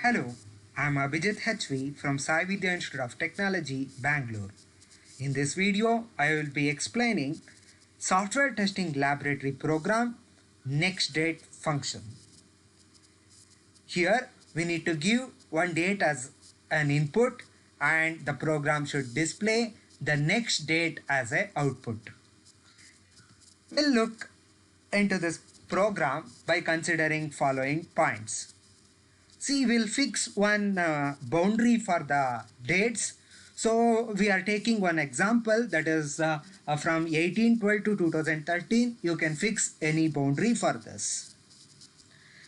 Hello, I'm Abhijit HV from Vidya Institute of Technology, Bangalore. In this video, I will be explaining software testing laboratory program next date function. Here, we need to give one date as an input and the program should display the next date as an output. We'll look into this program by considering following points. See, we'll fix one boundary for the dates. So we are taking one example that is from 1812 to 2013. You can fix any boundary for this.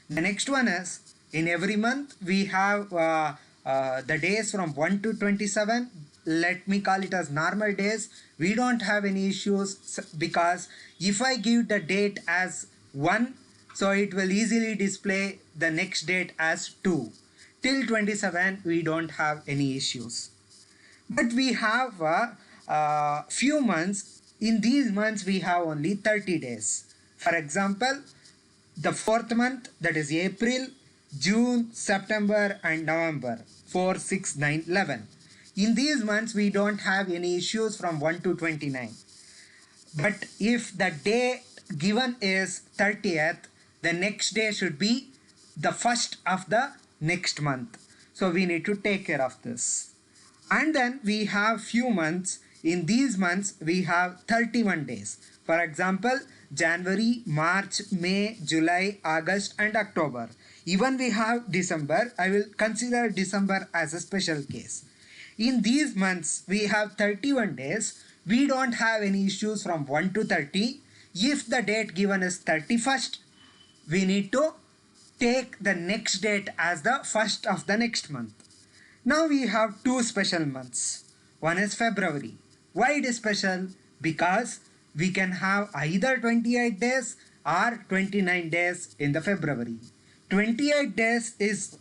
The next one is in every month we have the days from 1 to 27. Let me call it as normal days. We don't have any issues because if I give the date as 1, so it will easily display the next date as 2. Till 27 we don't have any issues. But we have a few months. In these months we have only 30 days. For example, the 4th month, that is April, June, September and November, 4, 6, 9, 11. In these months we don't have any issues from 1 to 29. But if the day given is 30th, the next day should be the first of the next month. So we need to take care of this. And then we have few months. In these months we have 31 days. For example, January, March, May, July, August and October. Even we have December. I will consider December as a special case. In these months we have 31 days. We don't have any issues from 1 to 30. If the date given is 31st, we need to take the next date as the first of the next month. Now we have two special months. One is February. Why it is special? Because we can have either 28 days or 29 days in the February. 28 days is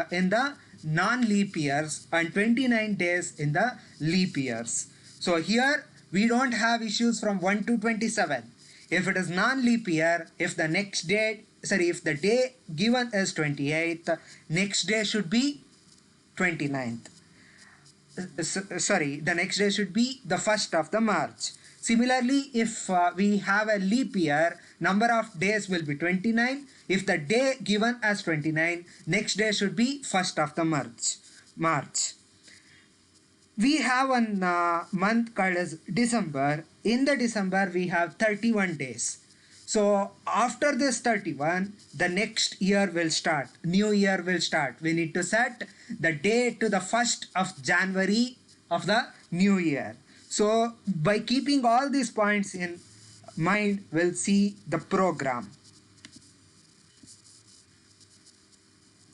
in the non-leap years and 29 days in the leap years. So here we don't have issues from 1 to 27. If it is non-leap year, if the day given is 28th, next day should be 29th. The next day should be the 1st of the March. Similarly, if we have a leap year, number of days will be 29. If the day given as 29, next day should be 1st of the March. We have one month called as December. In the December we have 31 days. So after this 31, the next year will start. New year will start. We need to set the date to the 1st of January of the new year. So by keeping all these points in mind, we'll see the program.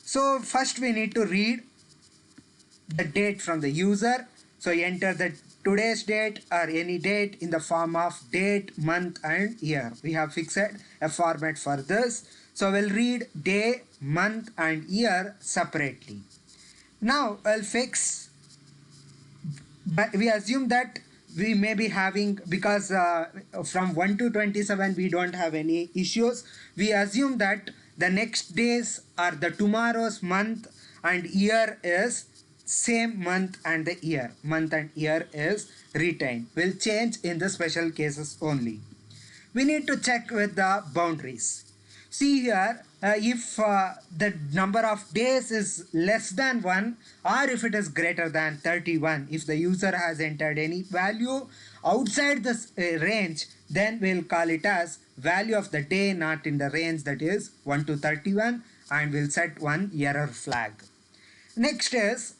So first we need to read the date from the user. So enter the today's date or any date in the form of date, month and year. We have fixed a format for this. So we'll read day, month and year separately. Now I'll fix, but we assume that we may be having, because from 1 to 27 we don't have any issues. We assume that the next days are the tomorrow's month and year is same month and the year. Month and year is retained. Will change in the special cases only. We need to check with the boundaries. See here, if the number of days is less than 1 or if it is greater than 31, if the user has entered any value outside this range, then we'll call it as value of the day not in the range, that is 1 to 31, and we'll set one error flag. Next is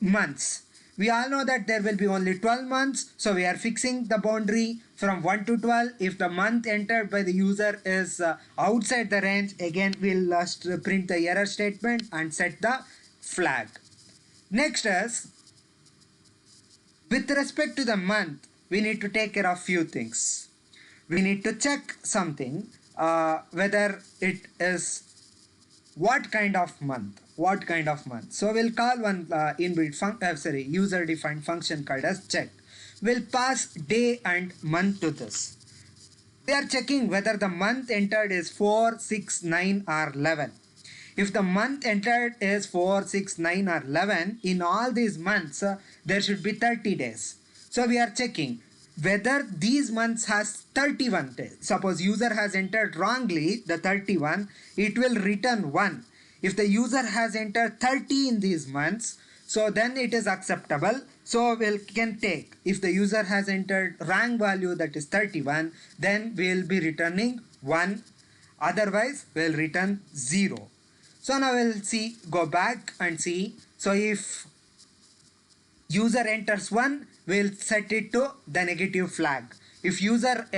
months. We all know that there will be only 12 months, so we are fixing the boundary from 1 to 12. If the month entered by the user is outside the range, again we'll print the error statement and set the flag. Next is, with respect to the month, we need to take care of few things. We need to check something, whether it is what kind of month. So we'll call one user defined function called as check. We'll pass day and month to this. We are checking whether the month entered is 4, 6, 9 or 11. If the month entered is 4, 6, 9 or 11, in all these months there should be 30 days. So we are checking whether these months has 31 days. Suppose user has entered wrongly the 31, it will return 1. If the user has entered 30 in these months, so then it is acceptable. So we can take, if the user has entered wrong value, that is 31, then we will be returning 1. Otherwise we will return 0. So now we'll see, go back and see. So if user enters 1, we'll set it to the negative flag. If user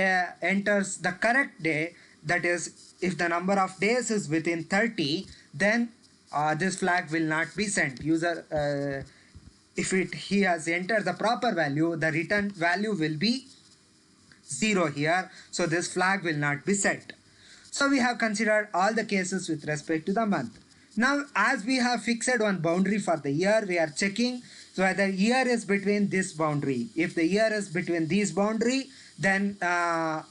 enters the correct day, that is if the number of days is within 30, then this flag will not be sent. User if he has entered the proper value, the return value will be 0 here. So this flag will not be set. So we have considered all the cases with respect to the month. Now as we have fixed one boundary for the year, we are checking whether year is between this boundary. If the year is between this boundary, then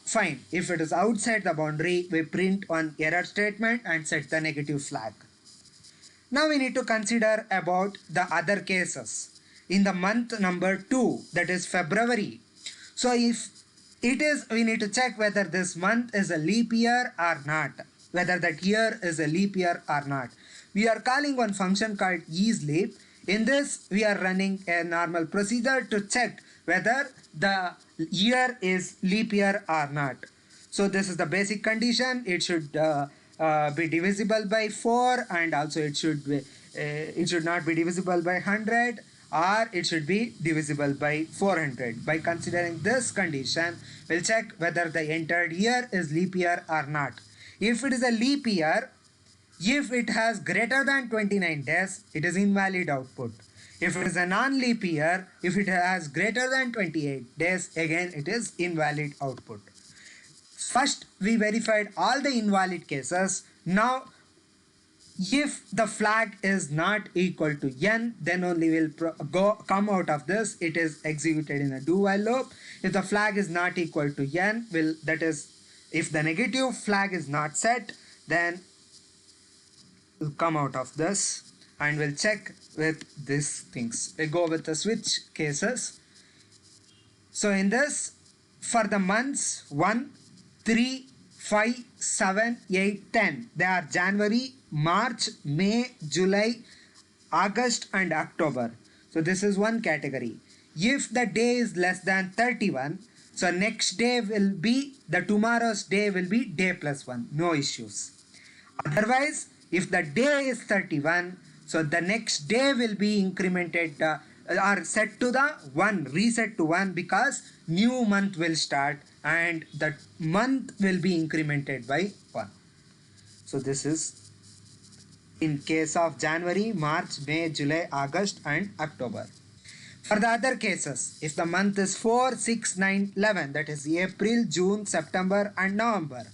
fine. If it is outside the boundary, we print one error statement and set the negative flag. Now we need to consider about the other cases. In the month number 2, that is February. So if it is, we need to check whether this month is a leap year or not, whether that year is a leap year or not. We are calling one function called isLeap. In this, we are running a normal procedure to check whether the year is leap year or not. So this is the basic condition. It should be divisible by 4, and also it should not be divisible by 100, or it should be divisible by 400. By considering this condition, we'll check whether the entered year is leap year or not. If it is a leap year, if it has greater than 29 days, it is invalid output. If it is a non-leap year, if it has greater than 28 days, again it is invalid output. First, we verified all the invalid cases. Now, if the flag is not equal to n, then only will come out of this. It is executed in a do-while loop. If the flag is not equal to n, that is, if the negative flag is not set, then we'll come out of this and we'll check with these things. We go with the switch cases. So in this, for the months 1, 3, 5, 7, 8, 10, they are January, March, May, July, August and October. So this is one category. If the day is less than 31, so next day will be, the tomorrow's day will be day plus 1, no issues. Otherwise, if the day is 31, so the next day will be incremented or set to the 1, reset to 1, because new month will start and the month will be incremented by 1. So this is in case of January, March, May, July, August and October. For the other cases, if the month is 4, 6, 9, 11, that is April, June, September and November.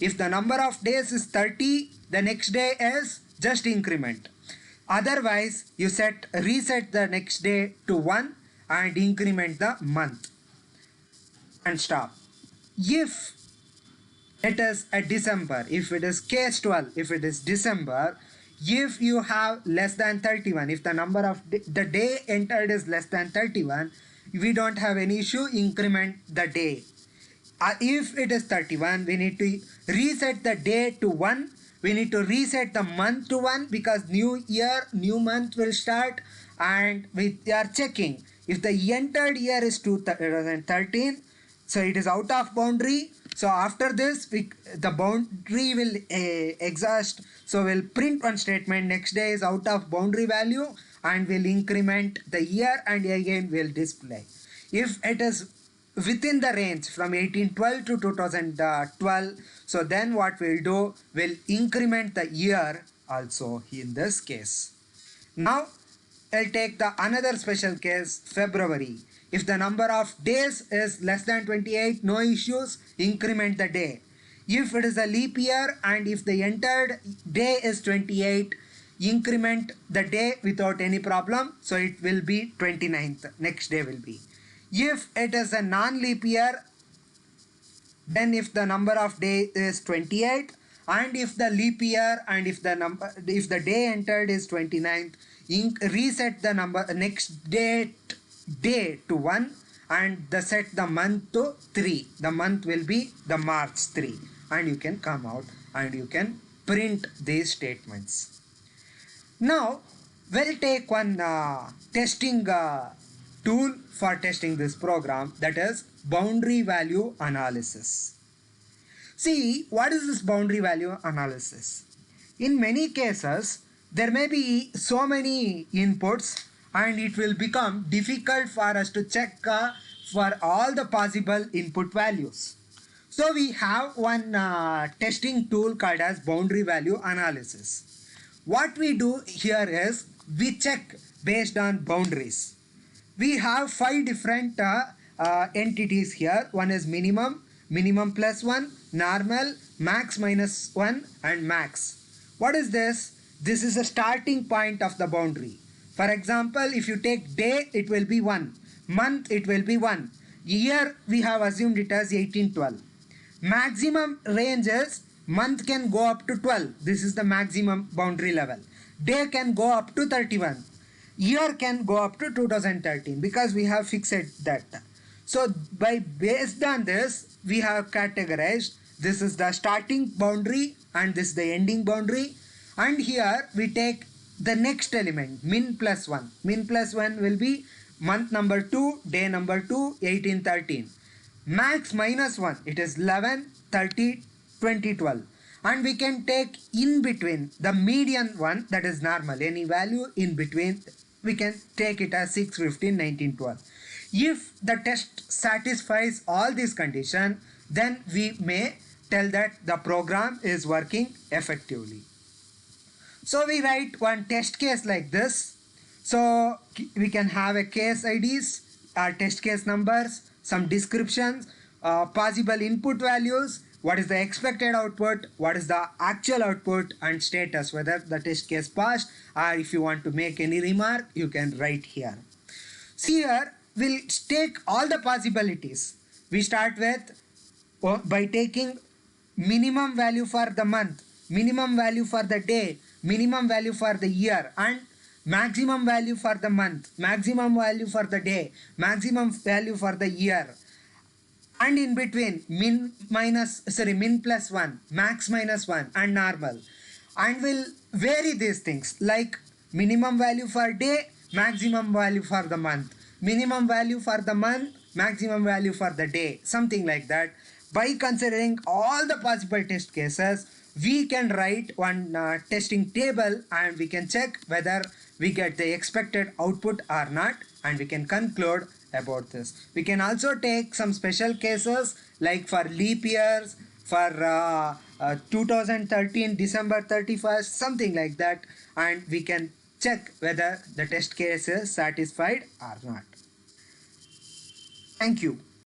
If the number of days is 30, the next day is just increment. Otherwise, you reset the next day to 1 and increment the month and stop. If it is a December, if it is case 12, if it is December, if you have less than 31, if the number of the day entered is less than 31, we don't have any issue, increment the day. If it is 31, we need to reset the day to 1. We need to reset the month to 1 because new year, new month will start, and we are checking if the entered year is 2013, so it is out of boundary. So after this, the boundary will exhaust. So we'll print one statement, next day is out of boundary value, and we'll increment the year and again we'll display. If it is within the range from 1812 to 2012, so then what we'll do, we'll increment the year also in this case. Now I'll take the another special case, February. If the number of days is less than 28, no issues, increment the day. If it is a leap year and if the entered day is 28, increment the day without any problem. So it will be 29th, next day will be. If it is a non-leap year, then if the number of days is 28 and if the leap year and if the day entered is 29th, reset the number next day to 1 and set the month to 3. The month will be the March 3 and you can come out and you can print these statements. Now we'll take one testing tool for testing this program, that is boundary value analysis. See, what is this boundary value analysis? In many cases, there may be so many inputs and it will become difficult for us to check for all the possible input values. So we have one testing tool called as boundary value analysis. What we do here is we check based on boundaries. We have 5 different entities here. One is minimum, minimum plus 1, normal, max minus 1 and max. What is this? This is a starting point of the boundary. For example, if you take day, it will be 1. Month, it will be 1. Year, we have assumed it as 1812. Maximum range is month can go up to 12. This is the maximum boundary level. Day can go up to 31. Year can go up to 2013 because we have fixed that. So based on this, we have categorized. This is the starting boundary and this is the ending boundary. And here we take the next element, min plus 1. Min plus 1 will be month number 2, day number 2, 18, 13. Max minus 1, it is 11, 30, 20, 12. And we can take in between the median one, that is normal. Any value in between, we can take it as 6, 15, 19, 12. If the test satisfies all these conditions, then we may tell that the program is working effectively. So we write one test case like this. So we can have a case IDs, test case numbers, some descriptions, possible input values, what is the expected output, what is the actual output, and status, whether the test case passed, or if you want to make any remark, you can write here. See here, we'll take all the possibilities. We start with by taking minimum value for the month, minimum value for the day, minimum value for the year, and maximum value for the month, maximum value for the day, maximum value for the year. And in between min plus 1, max minus 1 and normal. And we'll vary these things like minimum value for day, maximum value for the month, minimum value for the month, maximum value for the day, something like that. By considering all the possible test cases, we can write one testing table and we can check whether we get the expected output or not, and we can conclude about this. We can also take some special cases like for leap years, for 2013 December 31st, something like that, and we can check whether the test case is satisfied or not. Thank you.